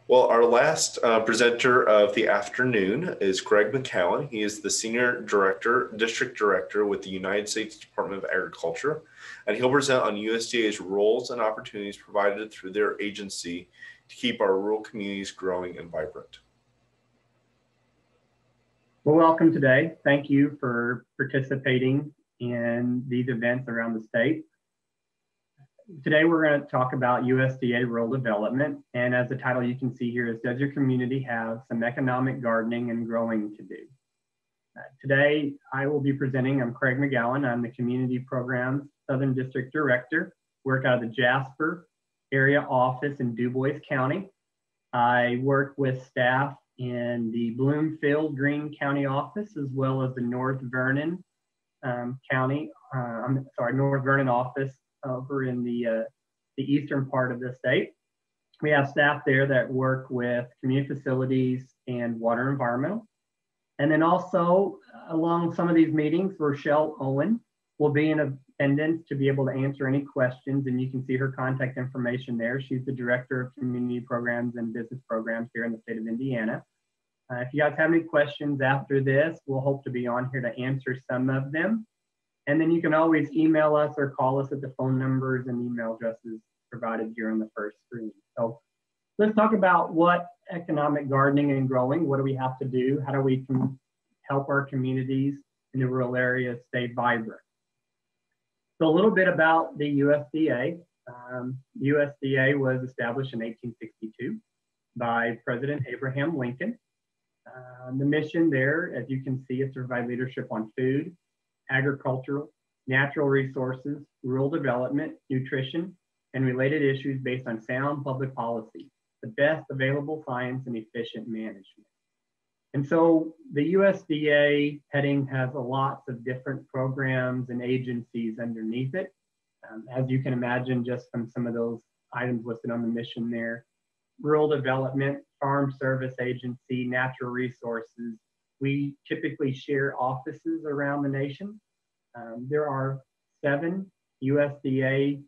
Well, our last presenter of the afternoon is Greg McGowan. He is the Senior Director, District Director with the United States Department of Agriculture, and he'll present on USDA's roles and opportunities provided through their agency to keep our rural communities growing and vibrant. Well, welcome today. Thank you for participating in these events around the state. Today, we're going to talk about USDA rural development. And as the title you can see here is, does your community have some economic gardening and growing to do? Today, I will be presenting. I'm Craig McGowan. I'm the Community Programs Southern District Director, work out of the Jasper area office in DuBois County. I work with staff in the Bloomfield Greene County office, as well as the North Vernon North Vernon office over in the eastern part of the state. We have staff there that work with community facilities and water environmental. And then also along some of these meetings, Rochelle Owen will be in attendance to be able to answer any questions, and you can see her contact information there. She's the Director of Community Programs and Business Programs here in the state of Indiana. If you guys have any questions after this, we'll hope to be on here to answer some of them. And then you can always email us or call us at the phone numbers and email addresses provided here on the first screen. So let's talk about what economic gardening and growing, what do we have to do? How do we help our communities in the rural areas stay vibrant? So a little bit about the USDA. USDA was established in 1862 by President Abraham Lincoln. The mission there, as you can see, is to provide leadership on food, agricultural, natural resources, rural development, nutrition, and related issues based on sound public policy, the best available science and efficient management. And so the USDA heading has lots of different programs and agencies underneath it. As you can imagine, just from some of those items listed on the mission there, rural development, farm service agency, natural resources. We typically share offices around the nation. There are 7 USDA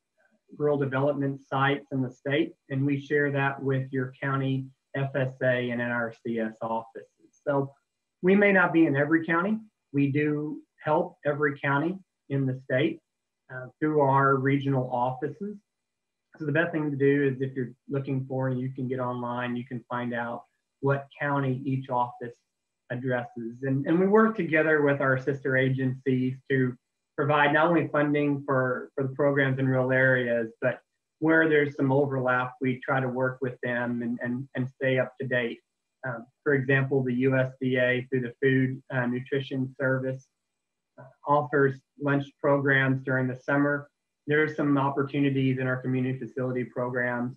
rural development sites in the state, and we share that with your county FSA and NRCS offices. So we may not be in every county. We do help every county in the state through our regional offices. So the best thing to do is if you're looking for, you can get online, you can find out what county each office addresses. And we work together with our sister agencies to provide not only funding for the programs in rural areas, but where there's some overlap, we try to work with them and stay up to date. For example, the USDA through the Food Nutrition Service offers lunch programs during the summer. There are some opportunities in our community facility programs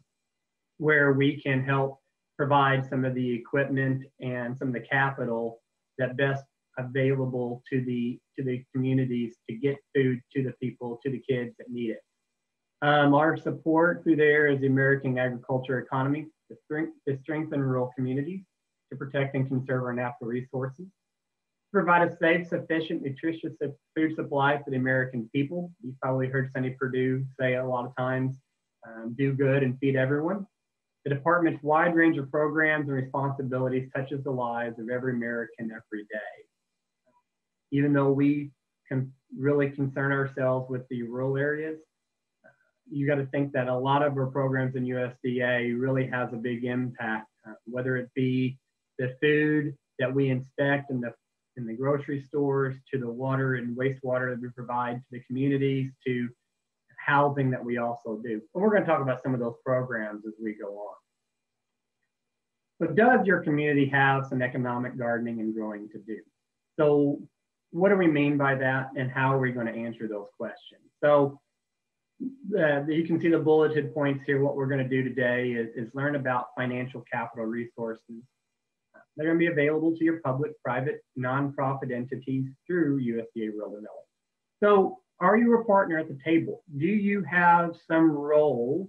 where we can help provide some of the equipment and some of the capital that best available to the communities to get food to the people, to the kids that need it. Our support through there is the American agriculture economy to strengthen rural communities, to protect and conserve our natural resources, to provide a safe, sufficient, nutritious food supply for the American people. You've probably heard Sonny Perdue say a lot of times, do good and feed everyone. The department's wide range of programs and responsibilities touches the lives of every American every day. Even though we can really concern ourselves with the rural areas, you got to think that a lot of our programs in USDA really has a big impact, whether it be the food that we inspect in the grocery stores, to the water and wastewater that we provide to the communities, to housing that we also do. And we're going to talk about some of those programs as we go on. But does your community have some economic gardening and growing to do? So what do we mean by that, and how are we going to answer those questions? So you can see the bulleted points here. What we're going to do today is learn about financial capital resources. They're going to be available to your public, private, nonprofit entities through USDA Rural Development. So are you a partner at the table? Do you have some role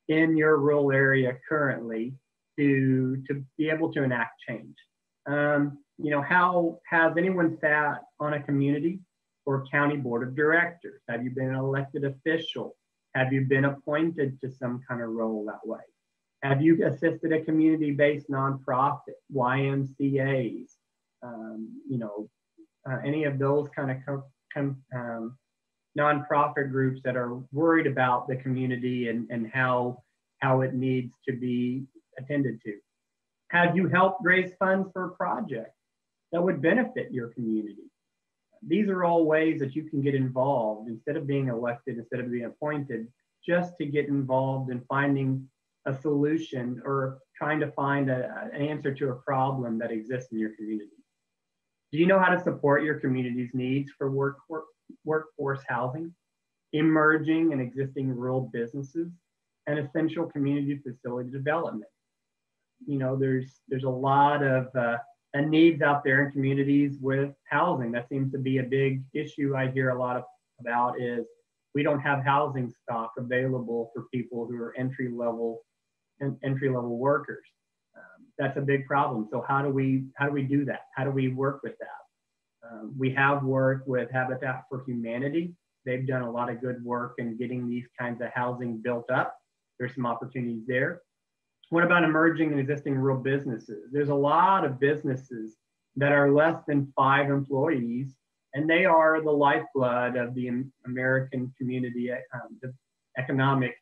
in your rural area currently to be able to enact change? How has anyone sat on a community or county board of directors? Have you been an elected official? Have you been appointed to some kind of role that way? Have you assisted a community-based nonprofit, YMCAs, any of those kind of nonprofit groups that are worried about the community and how it needs to be attended to? Have you helped raise funds for a project that would benefit your community? These are all ways that you can get involved instead of being elected, instead of being appointed, just to get involved in finding a solution or trying to find an answer to a problem that exists in your community. Do you know how to support your community's needs for workforce housing, emerging and existing rural businesses, and essential community facility development? There's a lot of needs out there in communities with housing. That seems to be a big issue I hear a lot about is we don't have housing stock available for people who are entry-level workers. That's a big problem. So how do we do that? How do we work with that? We have worked with Habitat for Humanity. They've done a lot of good work in getting these kinds of housing built up. There's some opportunities there. What about emerging and existing rural businesses? There's a lot of businesses that are less than 5 employees, and they are the lifeblood of the American community, the economic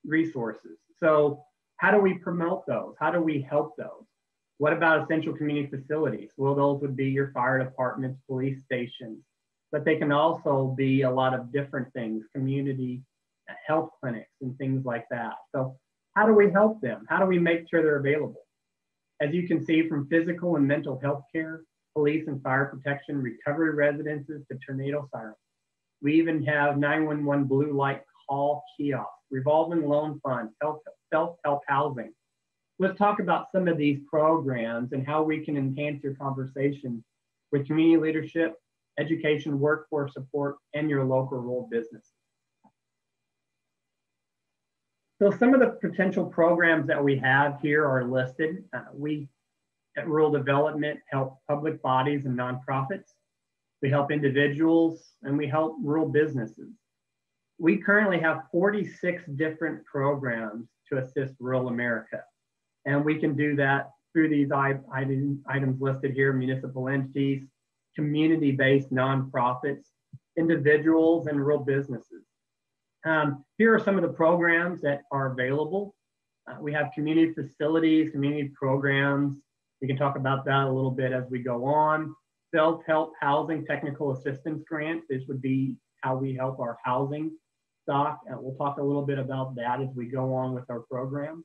resources. So how do we promote those? How do we help those? What about essential community facilities? Well, those would be your fire departments, police stations, but they can also be a lot of different things, community health clinics and things like that. So how do we help them? How do we make sure they're available? As you can see, from physical and mental health care, police and fire protection, recovery residences to tornado sirens. We even have 911 blue light call kiosks, revolving loan funds, self-help housing. Let's talk about some of these programs and how we can enhance your conversation with community leadership, education, workforce support, and your local rural business. So some of the potential programs that we have here are listed. We at Rural Development help public bodies and nonprofits. We help individuals and we help rural businesses. We currently have 46 different programs to assist rural America. And we can do that through these items listed here: municipal entities, community-based nonprofits, individuals, and rural businesses. Here are some of the programs that are available. We have community facilities, community programs. We can talk about that a little bit as we go on. Self-help housing technical assistance grants. This would be how we help our housing stock. And we'll talk a little bit about that as we go on with our program.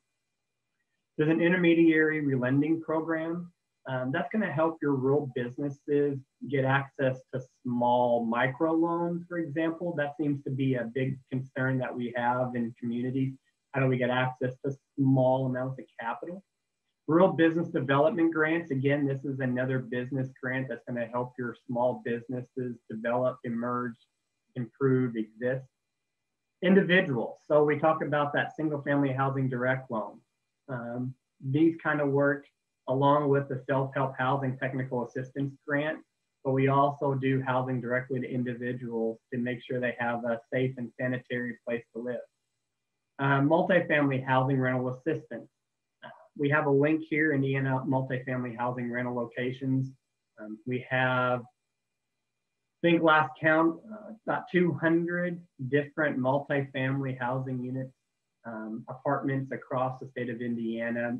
There's an intermediary relending program. That's going to help your rural businesses get access to small micro loans, for example. That seems to be a big concern that we have in communities. How do we get access to small amounts of capital? Rural business development grants. Again, this is another business grant that's going to help your small businesses develop, emerge, improve, exist. Individuals. So we talk about that single family housing direct loan. These kind of work along with the self-help housing technical assistance grant, but we also do housing directly to individuals to make sure they have a safe and sanitary place to live. Multifamily housing rental assistance. We have a link here, Indiana multifamily housing rental locations. We have, I think last count, about 200 different multifamily housing units, apartments across the state of Indiana,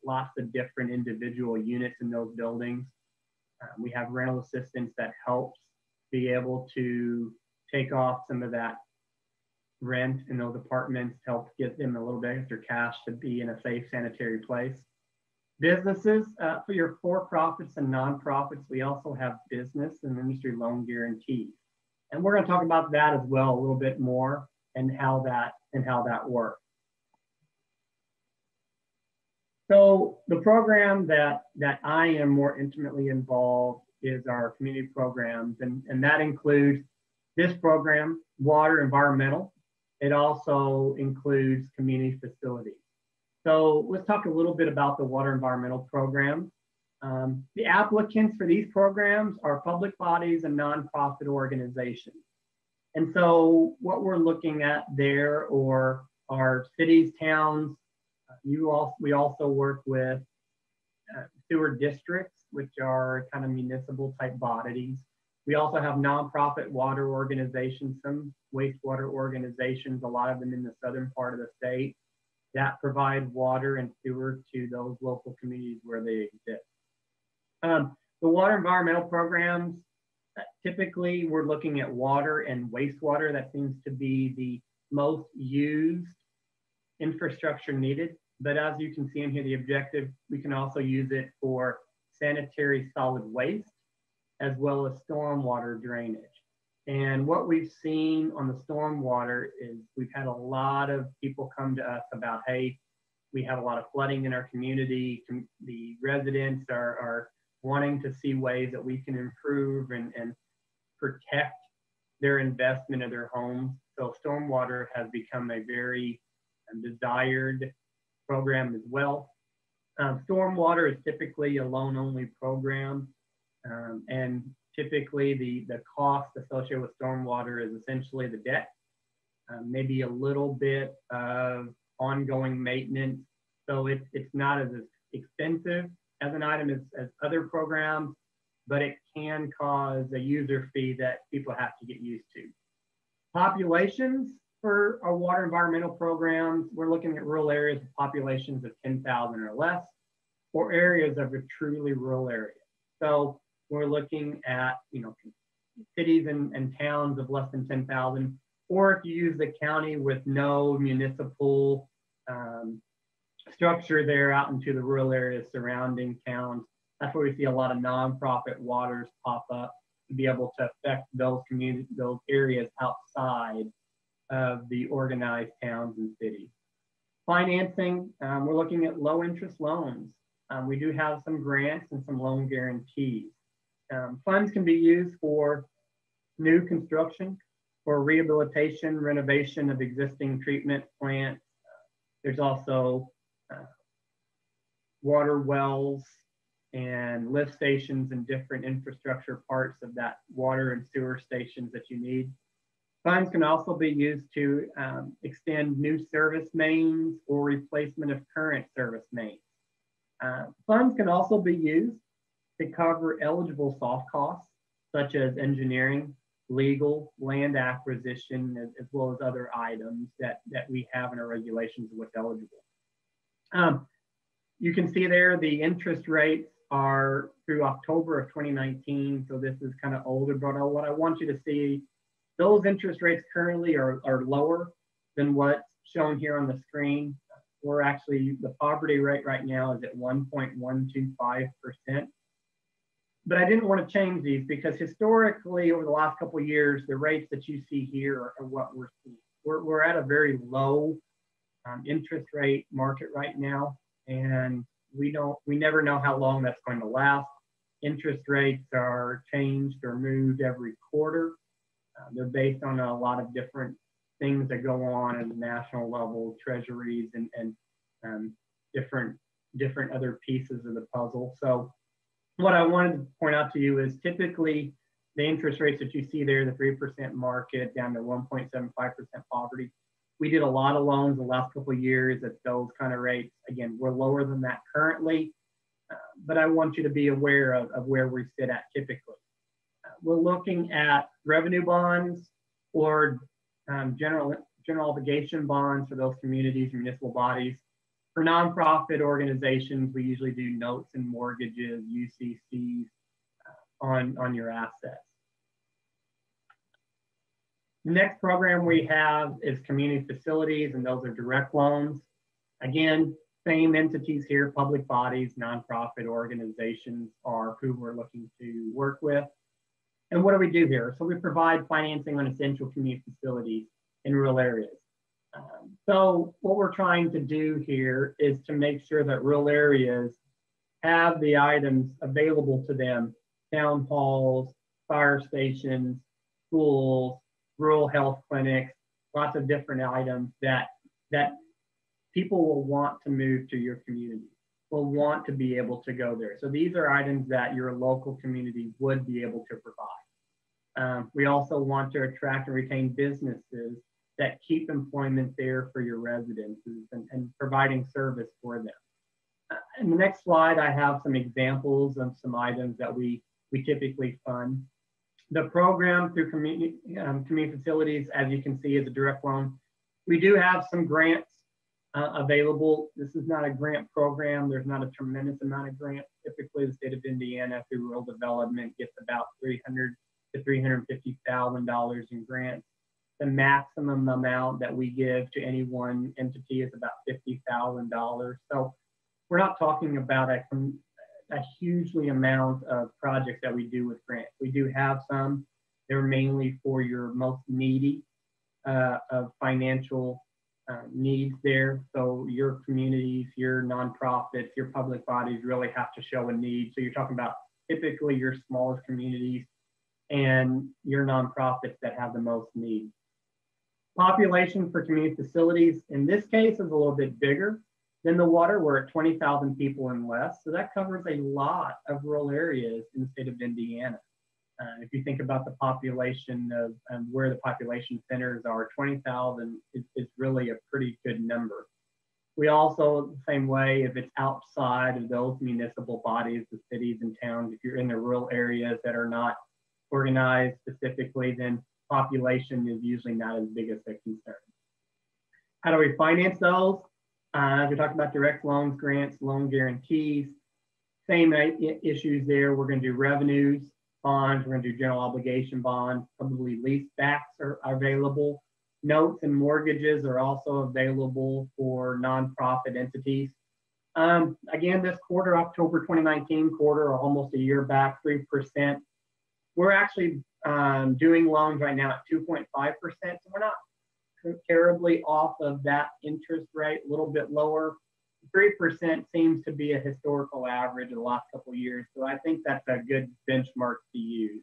lots of different individual units in those buildings. We have rental assistance that helps be able to take off some of that rent in those apartments, help get them a little bit extra cash to be in a safe, sanitary place. Businesses, for your for-profits and nonprofits, we also have business and industry loan guarantees. And we're going to talk about that as well a little bit more and how that works. So the program that I am more intimately involved is our community programs, and that includes this program, water environmental. It also includes community facilities. So let's talk a little bit about the water environmental program. The applicants for these programs are public bodies and nonprofit organizations. And so what we're looking at there are cities, towns, We also work with sewer districts, which are kind of municipal type bodies. We also have nonprofit water organizations, some wastewater organizations, a lot of them in the southern part of the state, that provide water and sewer to those local communities where they exist. The water environmental programs, typically we're looking at water and wastewater. That seems to be the most used infrastructure needed. But as you can see in here, the objective, we can also use it for sanitary solid waste, as well as stormwater drainage. And what we've seen on the stormwater is we've had a lot of people come to us about, hey, we have a lot of flooding in our community. The residents are wanting to see ways that we can improve and protect their investment in their homes. So stormwater has become a very desired program as well. Stormwater is typically a loan-only program, and typically the cost associated with stormwater is essentially the debt, maybe a little bit of ongoing maintenance. So it's not as expensive as an item as other programs, but it can cause a user fee that people have to get used to. Populations for our water environmental programs, we're looking at rural areas with populations of 10,000 or less, or areas of a truly rural area. So we're looking at, cities and towns of less than 10,000, or if you use the county with no municipal structure there out into the rural areas surrounding towns, that's where we see a lot of nonprofit waters pop up to be able to affect those communities, those areas outside of the organized towns and cities. Financing, we're looking at low interest loans. We do have some grants and some loan guarantees. Funds can be used for new construction, for rehabilitation, renovation of existing treatment plants. There's also water wells and lift stations and different infrastructure parts of that water and sewer stations that you need. Funds can also be used to extend new service mains or replacement of current service mains. Funds can also be used to cover eligible soft costs, such as engineering, legal, land acquisition, as well as other items that we have in our regulations of what's eligible. You can see there the interest rates are through October of 2019, so this is kind of older, but what I want you to see, those interest rates currently are lower than what's shown here on the screen. We're actually, the poverty rate right now is at 1.125%. But I didn't want to change these because historically over the last couple of years, the rates that you see here are what we're seeing. We're at a very low interest rate market right now, and we never know how long that's going to last. Interest rates are changed or moved every quarter. They're based on a lot of different things that go on at the national level, treasuries and different other pieces of the puzzle. So what I wanted to point out to you is typically the interest rates that you see there, the 3% market down to 1.75% poverty. We did a lot of loans the last couple of years at those kind of rates. Again, we're lower than that currently, but I want you to be aware of where we sit at typically. We're looking at revenue bonds or general obligation bonds for those communities, municipal bodies. For nonprofit organizations, we usually do notes and mortgages, UCCs on your assets. The next program we have is community facilities, and those are direct loans. Again, same entities here, public bodies, nonprofit organizations are who we're looking to work with. And what do we do here? So we provide financing on essential community facilities in rural areas. So what we're trying to do here is to make sure that rural areas have the items available to them, town halls, fire stations, schools, rural health clinics, lots of different items that people will want to move to your community, will want to be able to go there. So these are items that your local community would be able to provide. We also want to attract and retain businesses that keep employment there for your residences and providing service for them. In the next slide, I have some examples of some items that we typically fund. The program through community facilities, as you can see, is a direct loan. We do have some grants available. This is not a grant program. There's not a tremendous amount of grants. Typically, the state of Indiana through rural development gets about $300,000 to $350,000 in grants. The maximum amount that we give to any one entity is about $50,000. So we're not talking about a hugely amount of projects that we do with grants. We do have some. They're mainly for your most needy of financial needs there. So your communities, your nonprofits, your public bodies really have to show a need. So you're talking about typically your smallest communities and your nonprofits that have the most need. Population for community facilities, in this case, is a little bit bigger than the water. We're at 20,000 people and less. So that covers a lot of rural areas in the state of Indiana. If you think about the population of where the population centers are, 20,000 is really a pretty good number. We also, the same way, if it's outside of those municipal bodies, the cities and towns, if you're in the rural areas that are not organized specifically, then population is usually not as big as a concern. How do we finance those? We talked about direct loans, grants, loan guarantees. Same issues there. We're going to do revenues, bonds. We're going to do general obligation bonds. Probably lease backs are available. Notes and mortgages are also available for nonprofit entities. Again, this quarter, October 2019 quarter, or almost a year back, 3%. We're actually doing loans right now at 2.5%. So we're not terribly off of that interest rate, a little bit lower. 3% seems to be a historical average of the last couple of years. So I think that's a good benchmark to use.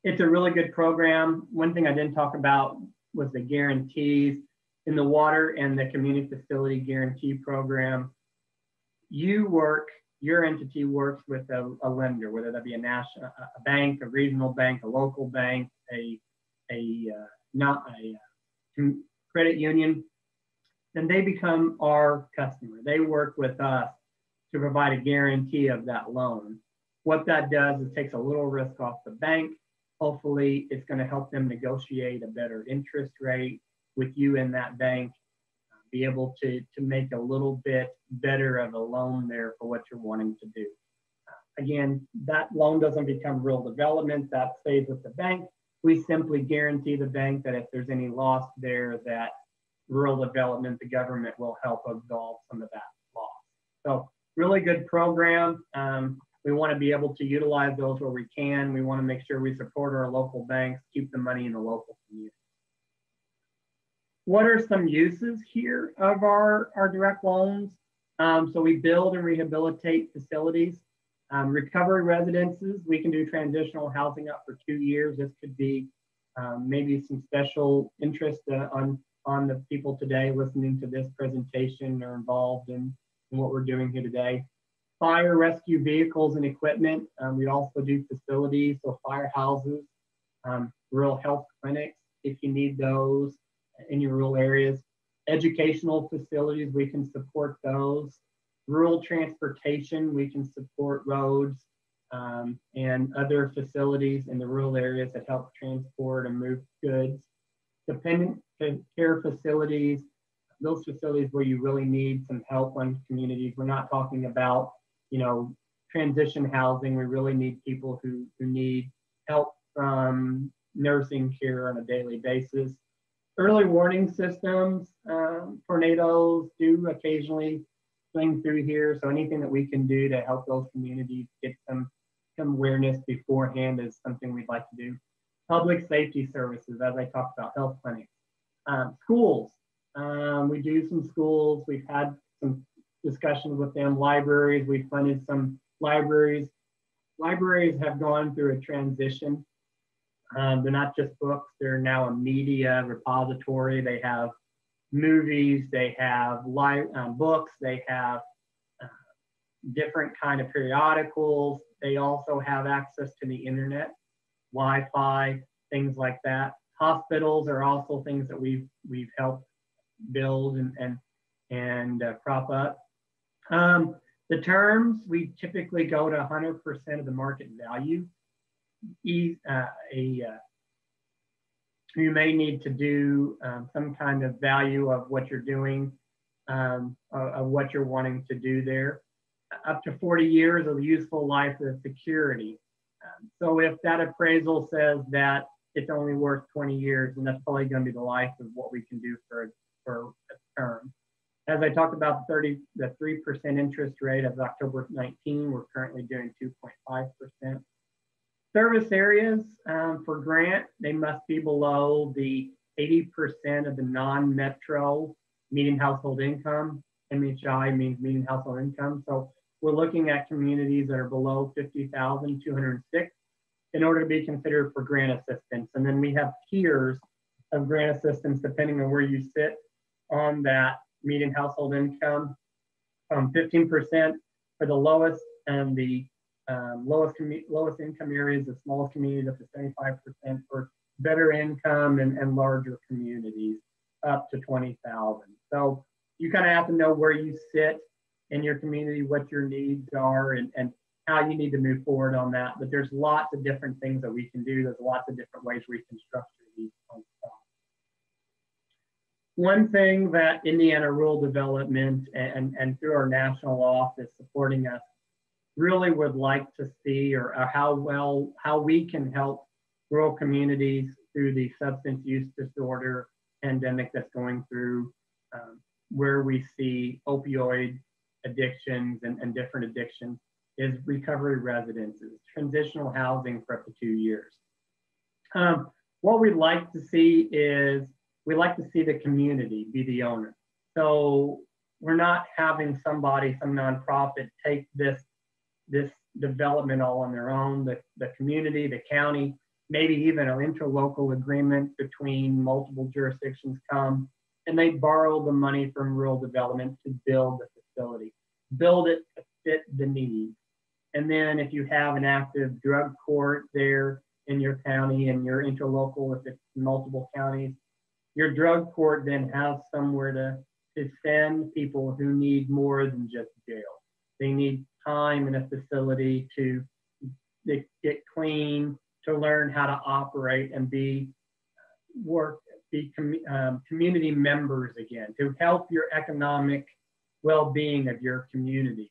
It's a really good program. One thing I didn't talk about was the guarantees. In the water and the community facility guarantee program, your entity works with a lender, whether that be a national, a bank, a regional bank, a local bank, not a credit union, then they become our customer. They work with us to provide a guarantee of that loan. What that does is takes a little risk off the bank. Hopefully, it's going to help them negotiate a better interest rate with you in that bank, be able to make a little bit better of a loan there for what you're wanting to do. Again, that loan doesn't become real development. That stays with the bank. We simply guarantee the bank that if there's any loss there, that rural development, the government will help absolve some of that loss. So really good program. We want to be able to utilize those where we can. We want to make sure we support our local banks, keep the money in the local community. What are some uses here of our direct loans? So we build and rehabilitate facilities. Recovery residences, we can do transitional housing up for 2 years. This could be maybe some special interest on the people today listening to this presentation or involved in what we're doing here today. Fire rescue vehicles and equipment. We also do facilities, so firehouses, rural health clinics, if you need those in your rural areas. Educational facilities, we can support those. Rural transportation, we can support roads and other facilities in the rural areas that help transport and move goods. Dependent care facilities, those facilities where you really need some help on communities. We're not talking about, transition housing. We really need people who need help from nursing care on a daily basis. Early warning systems, tornadoes do occasionally swing through here. So anything that we can do to help those communities get some awareness beforehand is something we'd like to do. Public safety services, as I talked about, health clinics. Schools, we do some schools. We've had some discussions with them. Libraries, we funded some libraries. Libraries have gone through a transition. They're not just books, they're now a media repository. They have movies, they have books, they have different kind of periodicals. They also have access to the internet, Wi-Fi, things like that. Hospitals are also things that we've helped build and prop up. The terms, we typically go to 100% of the market value. You may need to do some kind of value of what you're doing, of what you're wanting to do there. Up to 40 years of useful life of security. So if that appraisal says that it's only worth 20 years, then that's probably going to be the life of what we can do for a term. As I talked about the 3% interest rate as of October 19, we're currently doing 2.5%. Service areas for grant, they must be below the 80% of the non-metro median household income. MHI means median household income. So we're looking at communities that are below 50,206 in order to be considered for grant assistance. And then we have tiers of grant assistance depending on where you sit on that median household income, 15% for the lowest and the lowest income areas, the smallest communities up to 75% for better income and larger communities up to 20,000. So you kind of have to know where you sit in your community, what your needs are, and how you need to move forward on that. But there's lots of different things that we can do. There's lots of different ways we can structure these. One thing that Indiana Rural Development and through our national office supporting us really would like to see, or how we can help rural communities through the substance use disorder pandemic that's going through, where we see opioid addictions and different addictions, is recovery residences, transitional housing for up to 2 years. What we'd like to see is, we like to see the community be the owner. So we're not having some nonprofit take this development all on their own. The community, the county, maybe even an interlocal agreement between multiple jurisdictions come, and they borrow the money from rural development to build the facility, build it to fit the need. And then if you have an active drug court there in your county and your interlocal, if it's multiple counties, your drug court then has somewhere to send people who need more than just jail. They need time in a facility to get clean, to learn how to operate and be community members again, to help your economic well-being of your community.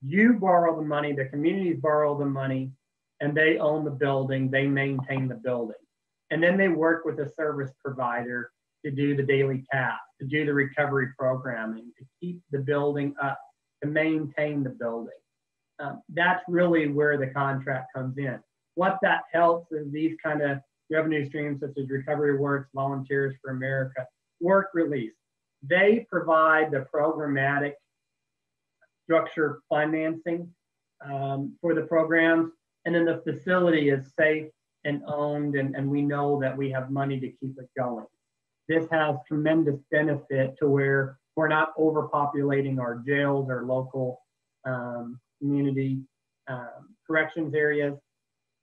You borrow the money, the communities borrow the money, and they own the building, they maintain the building. And then they work with a service provider to do the daily tasks, to do the recovery programming, to keep the building up, to maintain the building. That's really where the contract comes in. What that helps is these kind of revenue streams such as Recovery Works, Volunteers for America, Work Release. They provide the programmatic structure financing for the programs, and then the facility is safe and owned, and we know that we have money to keep it going. This has tremendous benefit to where we're not overpopulating our jails or local community corrections areas.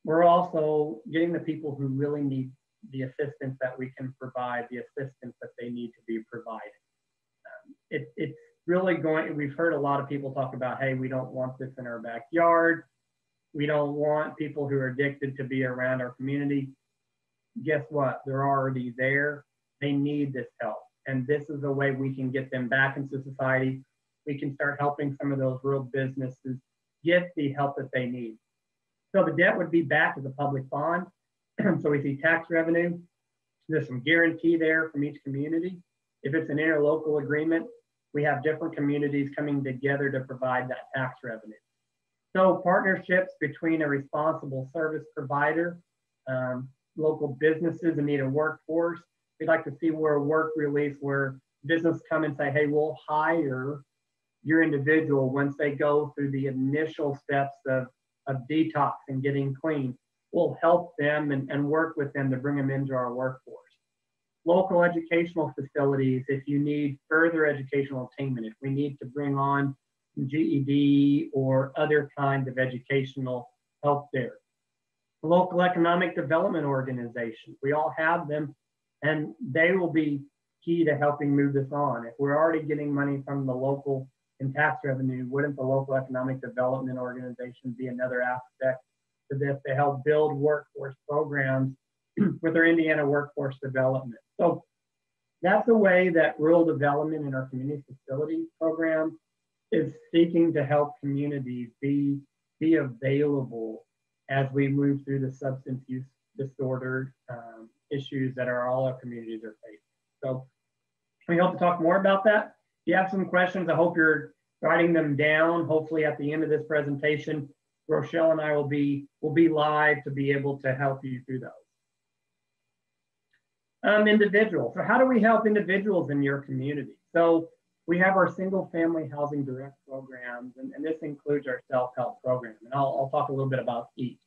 We're also getting the people who really need the assistance that we can provide, the assistance that they need to be provided. It's really we've heard a lot of people talk about, hey, we don't want this in our backyard. We don't want people who are addicted to be around our community. Guess what? They're already there. They need this help. And this is a way we can get them back into society. We can start helping some of those rural businesses get the help that they need. So the debt would be back as a public bond. So we see tax revenue. There's some guarantee there from each community. If it's an interlocal agreement, we have different communities coming together to provide that tax revenue. So partnerships between a responsible service provider, local businesses in need of workforce. We'd like to see where work release, where business come and say, hey, we'll hire your individual once they go through the initial steps of detox and getting clean. We'll help them and work with them to bring them into our workforce. Local educational facilities, if you need further educational attainment, if we need to bring on GED or other kinds of educational help there. Local economic development organizations. We all have them, and they will be key to helping move this on. If we're already getting money from the local in tax revenue, wouldn't the local economic development organization be another aspect to this to help build workforce programs with our Indiana workforce development? So that's the way that rural development in our community facility program is seeking to help communities be available as we move through the substance use disorder issues that all our communities are facing. So we hope to talk more about that. If you have some questions, I hope you're writing them down. Hopefully at the end of this presentation, Rochelle and I will be live to be able to help you through those. Individuals. So how do we help individuals in your community? So we have our single family housing direct programs, and this includes our self-help program. And I'll talk a little bit about each.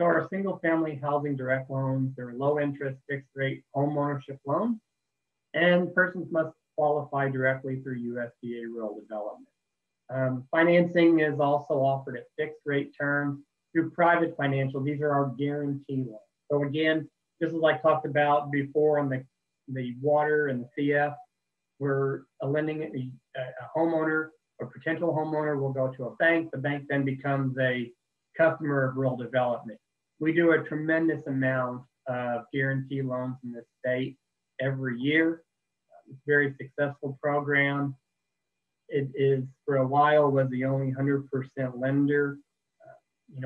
So our single family housing direct loans, they're low interest, fixed rate home ownership loans, and persons must qualify directly through USDA rural development. Financing is also offered at fixed rate terms through private financial. These are our guarantee loans. So again, this is like talked about before on the water and the CF. We're lending a homeowner or potential homeowner will go to a bank. The bank then becomes a customer of rural development. We do a tremendous amount of guarantee loans in this state every year. It's a very successful program. It is, for a while, was the only 100% lender,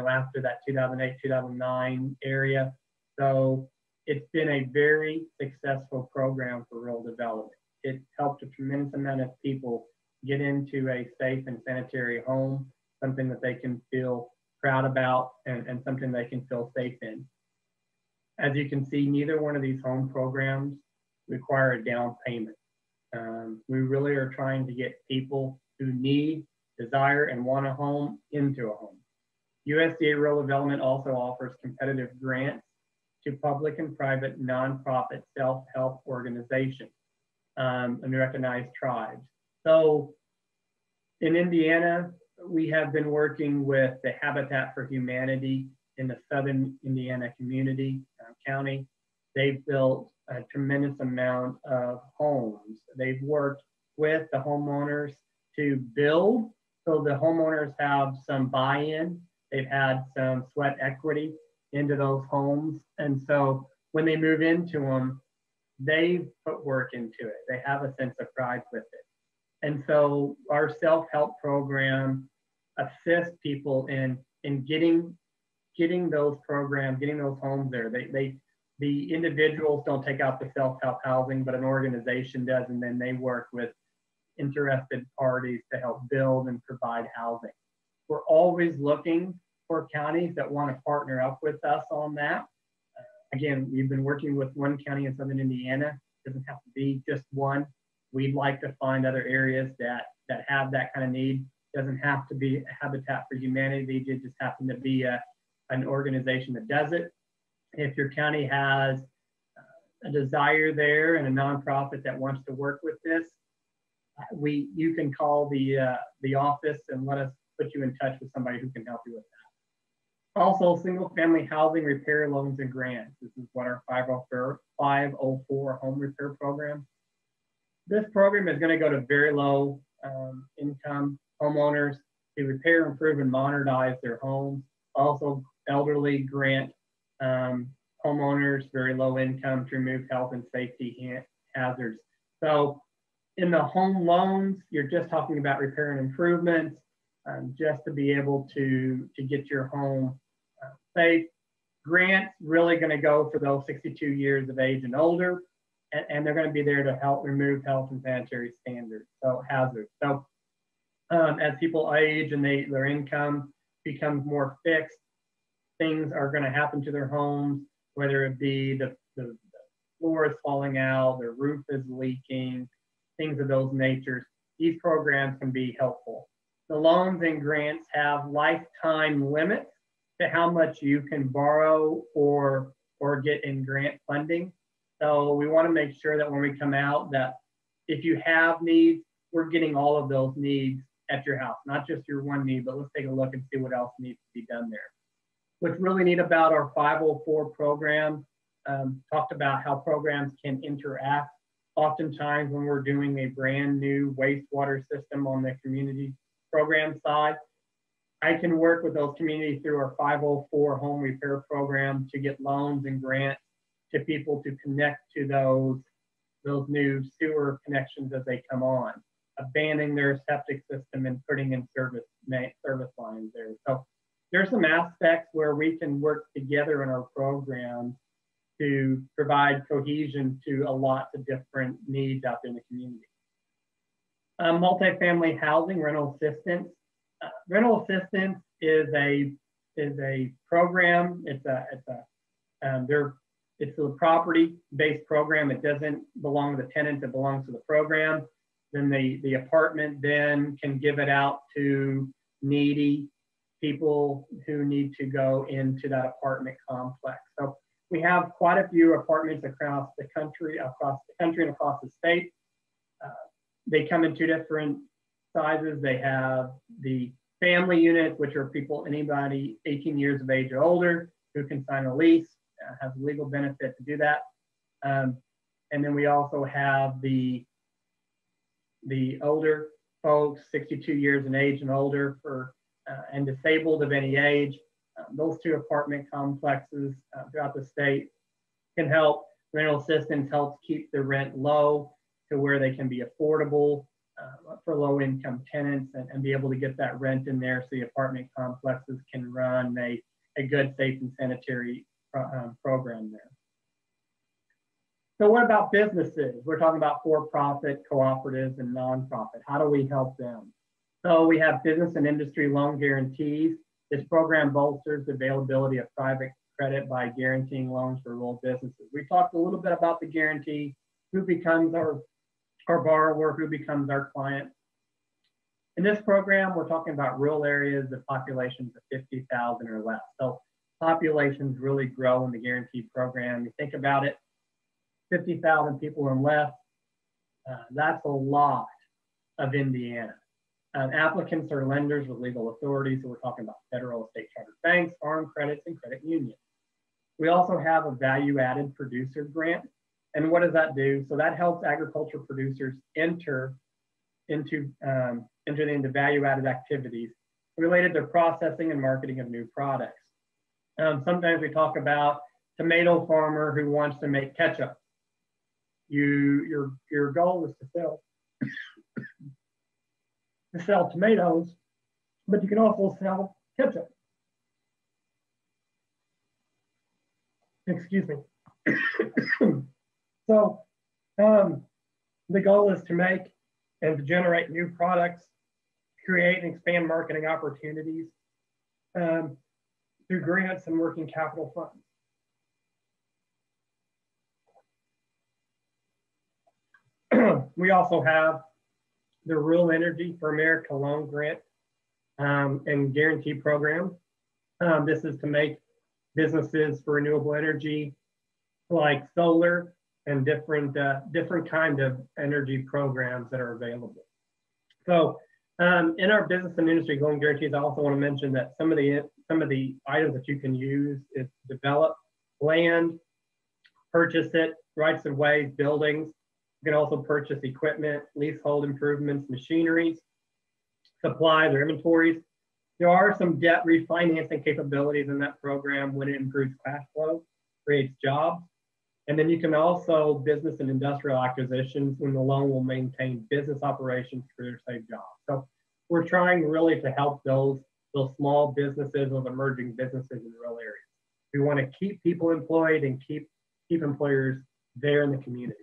after that 2008, 2009 area. So it's been a very successful program for rural development. It helped a tremendous amount of people get into a safe and sanitary home, something that they can feel proud about and something they can feel safe in. As you can see, neither one of these home programs require a down payment. We really are trying to get people who need, desire, and want a home into a home. USDA Rural Development also offers competitive grants to public and private nonprofit self-help organizations and recognized tribes. So in Indiana, we have been working with the Habitat for Humanity in the Southern Indiana community county. They've built a tremendous amount of homes. They've worked with the homeowners to build, so the homeowners have some buy-in. They've had some sweat equity into those homes. And so when they move into them, they've put work into it. They have a sense of pride with it. And so our self-help program assists people in getting those programs, getting those homes there. The individuals don't take out the self-help housing, but an organization does, and then they work with interested parties to help build and provide housing. We're always looking for counties that want to partner up with us on that. Again, we've been working with one county in Southern Indiana. It doesn't have to be just one. We'd like to find other areas that have that kind of need. It doesn't have to be a Habitat for Humanity. It just happen to be an organization that does it. If your county has a desire there and a nonprofit that wants to work with this, you can call the office and let us put you in touch with somebody who can help you with that. Also, single family housing repair loans and grants. This is what our 504 home repair program. This program is going to go to very low income homeowners to repair, improve, and modernize their homes. Also, elderly grant homeowners, very low income, to remove health and safety hazards. So in the home loans, you're just talking about repair and improvements, just to be able to get your home safe. Grants really going to go for those 62 years of age and older, and they're going to be there to help remove health and sanitary hazards. So as people age and their income becomes more fixed, things are going to happen to their homes, whether it be the floor is falling out, their roof is leaking, things of those natures. These programs can be helpful. The loans and grants have lifetime limits to how much you can borrow or get in grant funding. So we want to make sure that when we come out, that if you have needs, we're getting all of those needs at your house, not just your one need, but let's take a look and see what else needs to be done there. What's really neat about our 504 program, talked about how programs can interact. Oftentimes when we're doing a brand new wastewater system on the community program side, I can work with those communities through our 504 home repair program to get loans and grants to people to connect to those new sewer connections as they come on, abandoning their septic system and putting in service lines there. So there's some aspects where we can work together in our programs to provide cohesion to a lot of different needs out there in the community. Multifamily housing, rental assistance. Rental assistance is a program. It's a property-based program. It doesn't belong to the tenant. It belongs to the program. Then the apartment then can give it out to needy people who need to go into that apartment complex. So we have quite a few apartments across the country and across the state. They come in two different sizes. They have the family units, which are anybody 18 years of age or older who can sign a lease, has a legal benefit to do that. And then we also have the older folks, 62 years in age and older and disabled of any age. Those two apartment complexes throughout the state can help. Rental assistance helps keep the rent low to where they can be affordable for low income tenants and be able to get that rent in there so the apartment complexes can run a good, safe, and sanitary program there. So what about businesses? We're talking about for-profit, cooperatives, and nonprofit. How do we help them? So we have business and industry loan guarantees. This program bolsters the availability of private credit by guaranteeing loans for rural businesses. We talked a little bit about the guarantee, who becomes our borrower, who becomes our client. In this program, we're talking about rural areas of populations of 50,000 or less. So populations really grow in the guarantee program. You think about it, 50,000 people and less, that's a lot of Indiana. Applicants are lenders with legal authority, so we're talking about federal, state chartered banks, farm credits, and credit unions. We also have a value-added producer grant. And what does that do? So that helps agriculture producers enter into value-added activities related to processing and marketing of new products. Sometimes we talk about tomato farmer who wants to make ketchup. Your goal is to sell tomatoes, but you can also sell ketchup. Excuse me. So the goal is to make and to generate new products, create and expand marketing opportunities through grants and working capital funds. We also have the Rural Energy for America Loan Grant and Guarantee Program. This is to make businesses for renewable energy like solar and different kind of energy programs that are available. So in our business and industry loan guarantees, I also want to mention that some of the items that you can use is develop land, purchase it, rights of way, buildings. You can also purchase equipment, leasehold improvements, machineries, supplies or inventories. There are some debt refinancing capabilities in that program when it improves cash flow, creates jobs. And then you can also business and industrial acquisitions when the loan will maintain business operations to produce safe jobs. So we're trying really to help those small businesses, those emerging businesses in rural areas. We want to keep people employed and keep employers there in the community.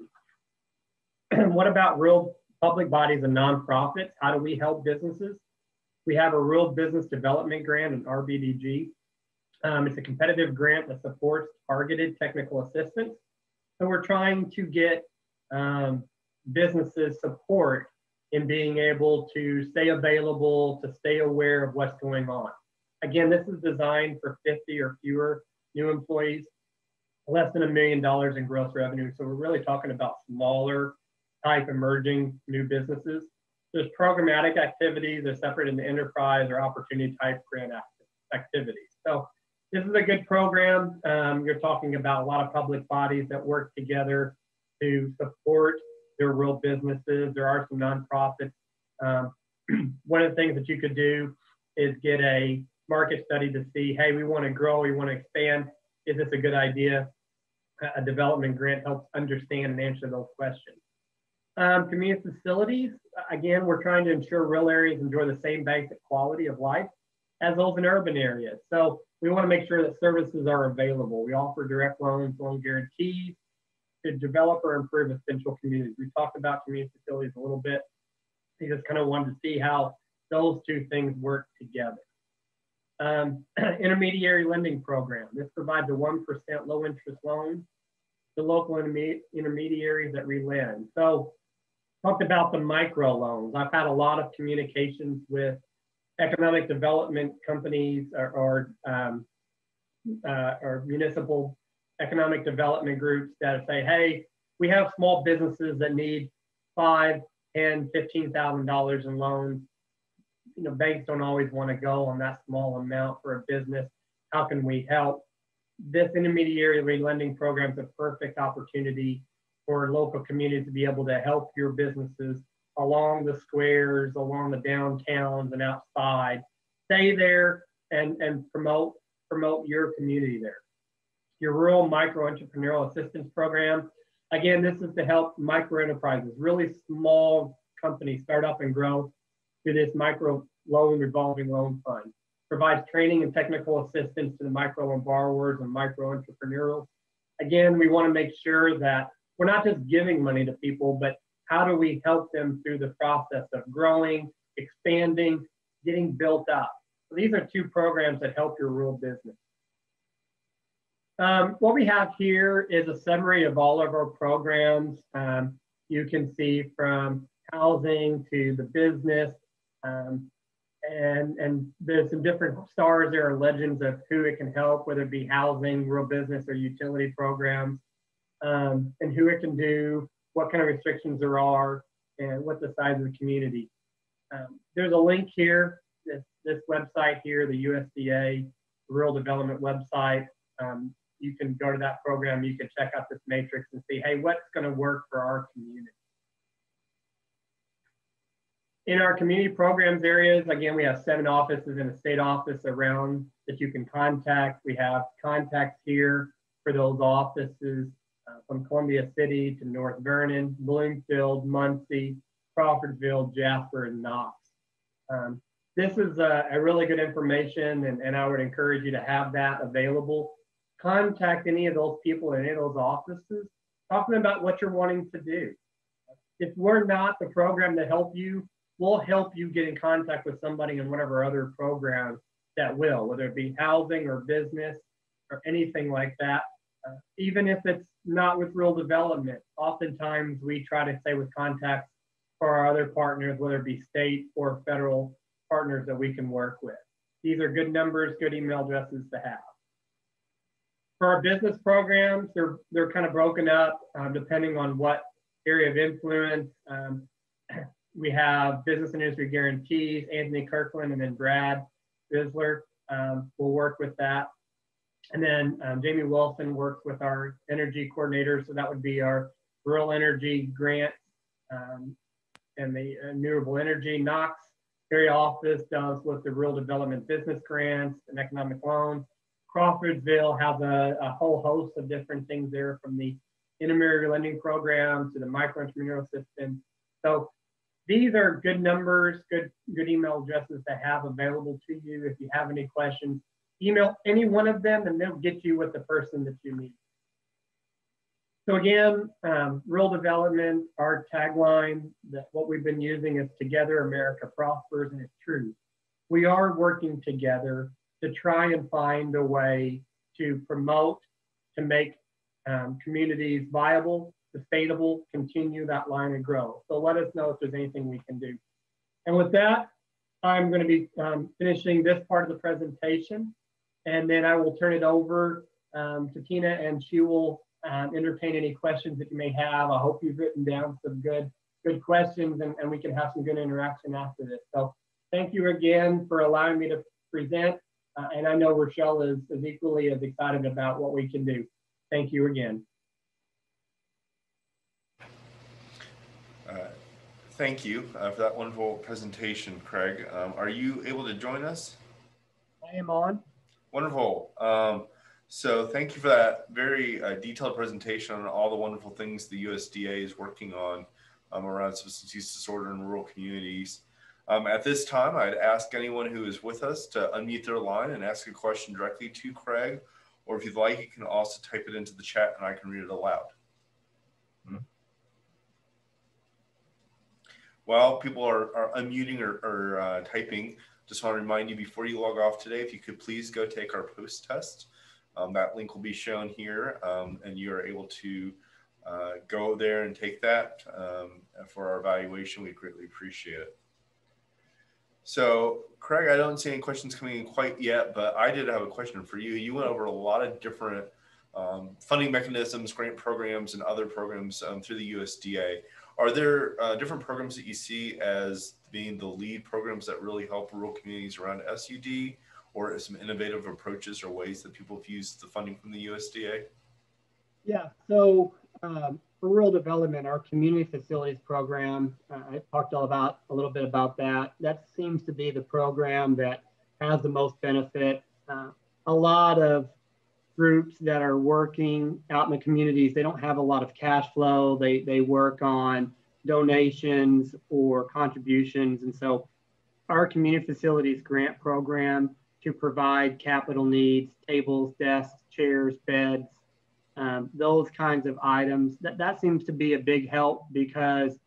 What about rural public bodies and nonprofits? How do we help businesses? We have a Rural Business Development Grant, an RBDG. It's a competitive grant that supports targeted technical assistance. So we're trying to get businesses support in being able to stay available, to stay aware of what's going on. Again, this is designed for 50 or fewer new employees, less than $1 million in gross revenue. So we're really talking about smaller type emerging new businesses. There's programmatic activities that are separate in the enterprise or opportunity type grant activities. So this is a good program. You're talking about a lot of public bodies that work together to support their rural businesses. There are some nonprofits. One of the things that you could do is get a market study to see, hey, we want to grow, we want to expand. Is this a good idea? A development grant helps understand and answer those questions. Community facilities, again, we're trying to ensure rural areas enjoy the same basic quality of life as those in urban areas. So we want to make sure that services are available. We offer direct loans, loan guarantees to develop or improve essential communities. We talked about community facilities a little bit. We just kind of wanted to see how those two things work together. Intermediary lending program. This provides a 1% low interest loan to local intermediaries that relend. So talked about the micro loans. I've had a lot of communications with economic development companies or municipal economic development groups that say, hey, we have small businesses that need $5,000, $10,000, $15,000 in loans. You know, banks don't always want to go on that small amount for a business. How can we help? This intermediary lending program is a perfect opportunity for local communities to be able to help your businesses along the squares, along the downtowns and outside. Stay there and promote your community there. Your Rural Micro Entrepreneurial Assistance Program. Again, this is to help micro enterprises, really small companies start up and grow through this micro loan revolving loan fund. Provides training and technical assistance to the micro loan borrowers and micro entrepreneurs. Again, we want to make sure that we're not just giving money to people, but how do we help them through the process of growing, expanding, getting built up. So these are two programs that help your rural business. What we have here is a summary of all of our programs. You can see from housing to the business, and there's some different stars there are legends of who it can help, whether it be housing, rural business, or utility programs, and who it can do, what kind of restrictions there are, and what the size of the community. There's a link here, this website here, the USDA Rural Development website. You can go to that program, you can check out this matrix and see, hey, what's going to work for our community? In our community programs areas, again, we have 7 offices and a state office around that you can contact. We have contacts here for those offices from Columbia City to North Vernon, Bloomfield, Muncie, Crawfordville, Jasper, and Knox. This is a really good information, and I would encourage you to have that available. Contact any of those people in any of those offices, talking about what you're wanting to do. If we're not the program to help you, we'll help you get in contact with somebody in one of our other programs that will, whether it be housing or business or anything like that. Even if it's not with rural development, oftentimes we try to stay with contacts for our other partners, whether it be state or federal partners that we can work with. These are good numbers, good email addresses to have. For our business programs, they're kind of broken up depending on what area of influence. We have business and industry guarantees, Anthony Kirkland, and then Brad Bisler will work with that. And then Jamie Wilson works with our energy coordinators. So that would be our rural energy grants and the renewable energy. Knox area office does with the rural development business grants and economic loans. Crawfordville has a whole host of different things there, from the intermediary lending program to the micro entrepreneurial assistance. So these are good numbers, good email addresses to have available to you. If you have any questions, email any one of them and they'll get you with the person that you need. So again, rural development, our tagline, that what we've been using is "Together America Prospers," and it's true. We are working together to try and find a way to promote, to make communities viable, sustainable, continue that line of growth. So let us know if there's anything we can do. And with that, I'm going to be finishing this part of the presentation, and then I will turn it over to Tina, and she will entertain any questions that you may have. I hope you've written down some good questions, and we can have some good interaction after this. So thank you again for allowing me to present, And I know Rochelle is equally as excited about what we can do. Thank you again. Thank you for that wonderful presentation, Craig. Are you able to join us? I am on. Wonderful. So thank you for that very detailed presentation on all the wonderful things the USDA is working on around substance use disorder in rural communities. At this time, I'd ask anyone who is with us to unmute their line and ask a question directly to Craig, or if you'd like, you can also type it into the chat and I can read it aloud. While people are unmuting or typing, just want to remind you before you log off today, if you could please go take our post test. That link will be shown here, and you are able to go there and take that for our evaluation. We greatly appreciate it. So, Craig, I don't see any questions coming in quite yet, but I did have a question for you. You went over a lot of different funding mechanisms, grant programs, and other programs through the USDA. Are there different programs that you see as being the lead programs that really help rural communities around SUD, or some innovative approaches or ways that people have used the funding from the USDA? Yeah, so for rural development, our community facilities program, I talked a little bit about that. That seems to be the program that has the most benefit. A lot of groups that are working out in the communities, they don't have a lot of cash flow. They work on donations or contributions. And so our community facilities grant program to provide capital needs, tables, desks, chairs, beds, those kinds of items, that seems to be a big help, because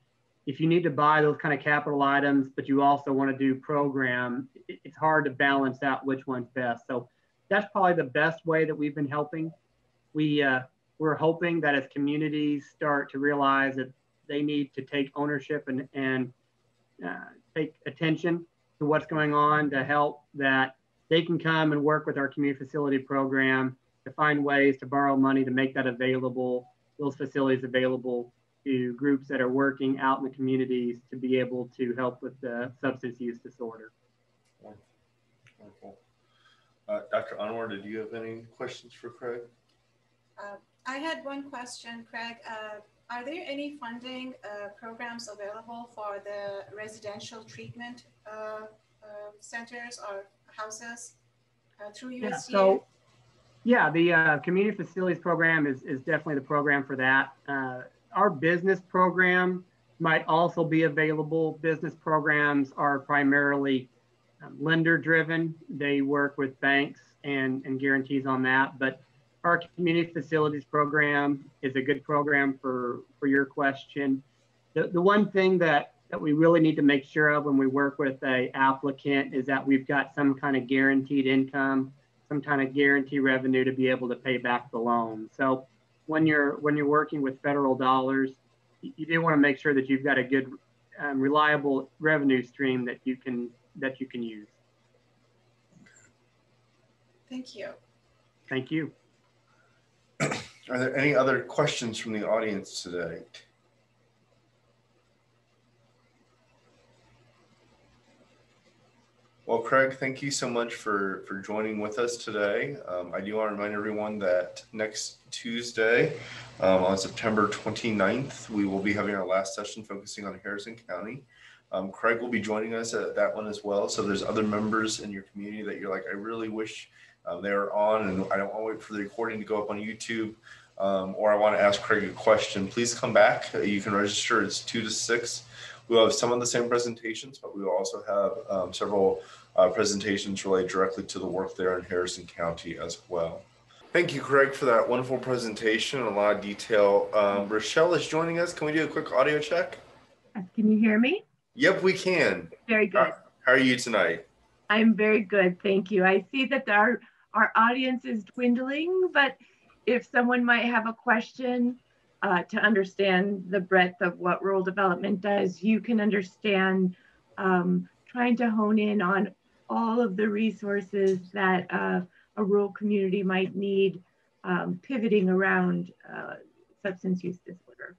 if you need to buy those kind of capital items, but you also want to do program, it's hard to balance out which one's best. So that's probably the best way that we've been helping. We're hoping that as communities start to realize that they need to take ownership and take attention to what's going on, to help, that they can come and work with our community facility program to find ways to borrow money to make that available, those facilities available to groups that are working out in the communities to be able to help with the substance use disorder. Wonderful. Dr. Anwar, did you have any questions for Craig? I had one question, Craig. Are there any funding programs available for the residential treatment centers or houses through USDA? The community facilities program is definitely the program for that. Our business program might also be available. Business programs are primarily lender driven. They work with banks and guarantees on that. But our community facilities program is a good program for your question. The one thing that we really need to make sure of when we work with an applicant is that we've got some kind of guaranteed income, some kind of guarantee revenue to be able to pay back the loan. So when you're working with federal dollars, you do want to make sure that you've got a good, reliable revenue stream that you can use. Thank you. Thank you. Are there any other questions from the audience today? Well, Craig, thank you so much for joining with us today. I do want to remind everyone that next Tuesday, on September 29th, we will be having our last session focusing on Harrison County. Craig will be joining us at that one as well. So there's other members in your community that you're like, I really wish they were on, and I don't want to wait for the recording to go up on YouTube, or I want to ask Craig a question. Please come back. You can register. It's 2 to 6. We'll have some of the same presentations, but we will also have several presentations related directly to the work there in Harrison County as well. Thank you, Craig, for that wonderful presentation, a lot of detail. Rochelle is joining us. Can we do a quick audio check? Can you hear me? Yep, we can. Very good. How are you tonight? I'm very good, thank you. I see that our audience is dwindling, but if someone might have a question to understand the breadth of what rural development does, you can understand trying to hone in on all of the resources that a rural community might need, pivoting around substance use disorder.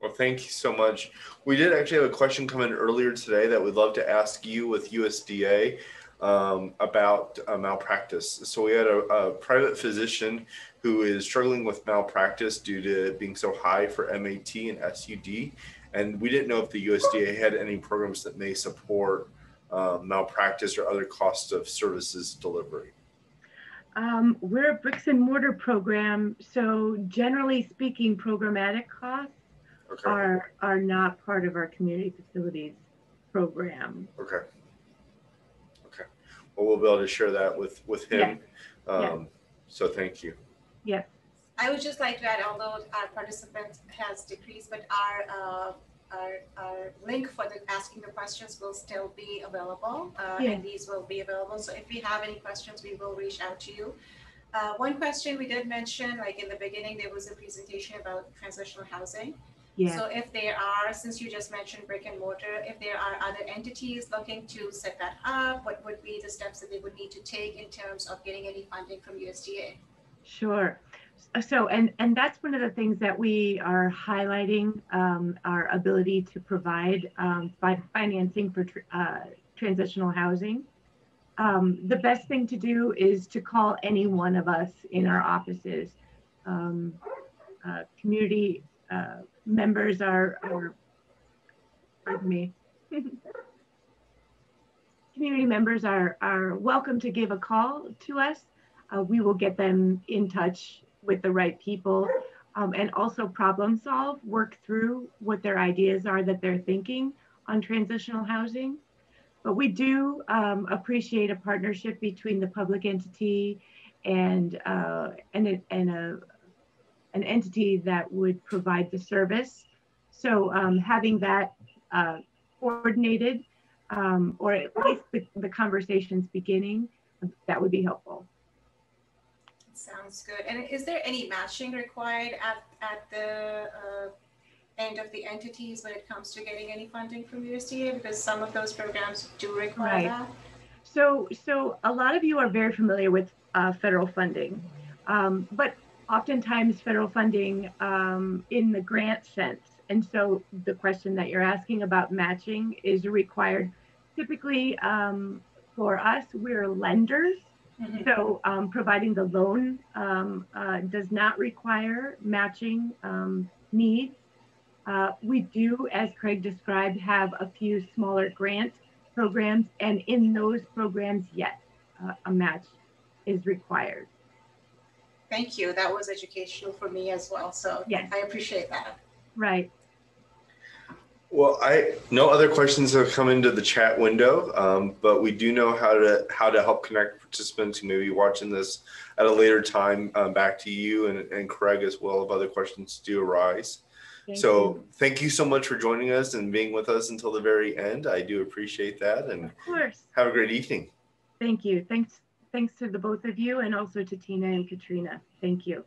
Well, thank you so much. We did actually have a question come in earlier today that we'd love to ask you with USDA. about malpractice. So we had a private physician who is struggling with malpractice due to being so high for MAT and SUD. And we didn't know if the USDA had any programs that may support malpractice or other costs of services delivery. We're a bricks and mortar program, so generally speaking, programmatic costs are not part of our community facilities program. Okay. Well, we'll be able to share that with him. Yes. So thank you. Yes. I would just like to add, although our participant has decreased, but our link for asking the questions will still be available, and these will be available. So if we have any questions, we will reach out to you. One question we did mention, like in the beginning, there was a presentation about transitional housing. Yeah. So if there are, since you just mentioned brick and mortar, if there are other entities looking to set that up, what would be the steps that they would need to take in terms of getting any funding from USDA? Sure. So, and that's one of the things that we are highlighting, our ability to provide financing for transitional housing. The best thing to do is to call any one of us in our offices. Community members are pardon me. Community members are welcome to give a call to us. We will get them in touch with the right people, and also problem solve, work through what their ideas are that they're thinking on transitional housing. But we do appreciate a partnership between the public entity and an entity that would provide the service. So having that coordinated, or at least the conversations beginning, that would be helpful. Sounds good. And is there any matching required at the end of the entities when it comes to getting any funding from USDA? Because some of those programs do require that. So a lot of you are very familiar with federal funding, but oftentimes federal funding in the grant sense. And so the question that you're asking about matching is required. Typically for us, we're lenders. Mm-hmm. So providing the loan does not require matching needs. We do, as Craig described, have a few smaller grant programs, and in those programs, yes, a match is required. Thank you. That was educational for me as well. So yes. I appreciate that. Right. Well, no other questions have come into the chat window, but we do know how to help connect participants who may be watching this at a later time back to you and Craig as well if other questions do arise. Thank you so much for joining us and being with us until the very end. I do appreciate that, and of course, have a great evening. Thank you. Thanks to the both of you, and also to Tina and Katrina. Thank you.